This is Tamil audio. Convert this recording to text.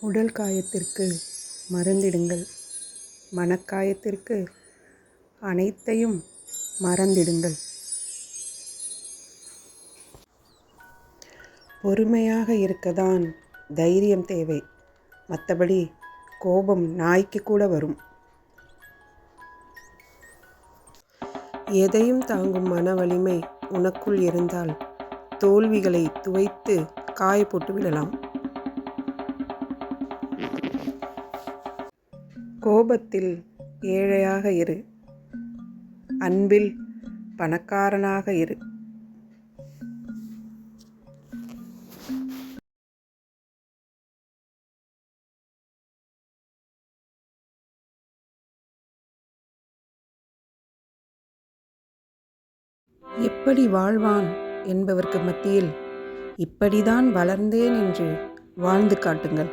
உடல் காயத்திற்கு மருந்திடுங்கள், மனக்காயத்திற்கு அனைத்தையும் மறந்திடுங்கள். பொறுமையாக இருக்கத்தான் தைரியம் தேவை. மற்றபடி கோபம் நாய்க்கு கூட வரும். எதையும் தாங்கும் மன வலிமை உனக்குள் இருந்தால் தோல்விகளை துவைத்து காய போட்டு விடலாம். கோபத்தில் ஏழையாக இரு, அன்பில் பணக்காரனாக இரு. எப்படி வாழ்வான் என்பவர்க்கு மத்தியில் இப்படிதான் வளர்ந்தேன் என்று வாழ்ந்து காட்டுங்கள்.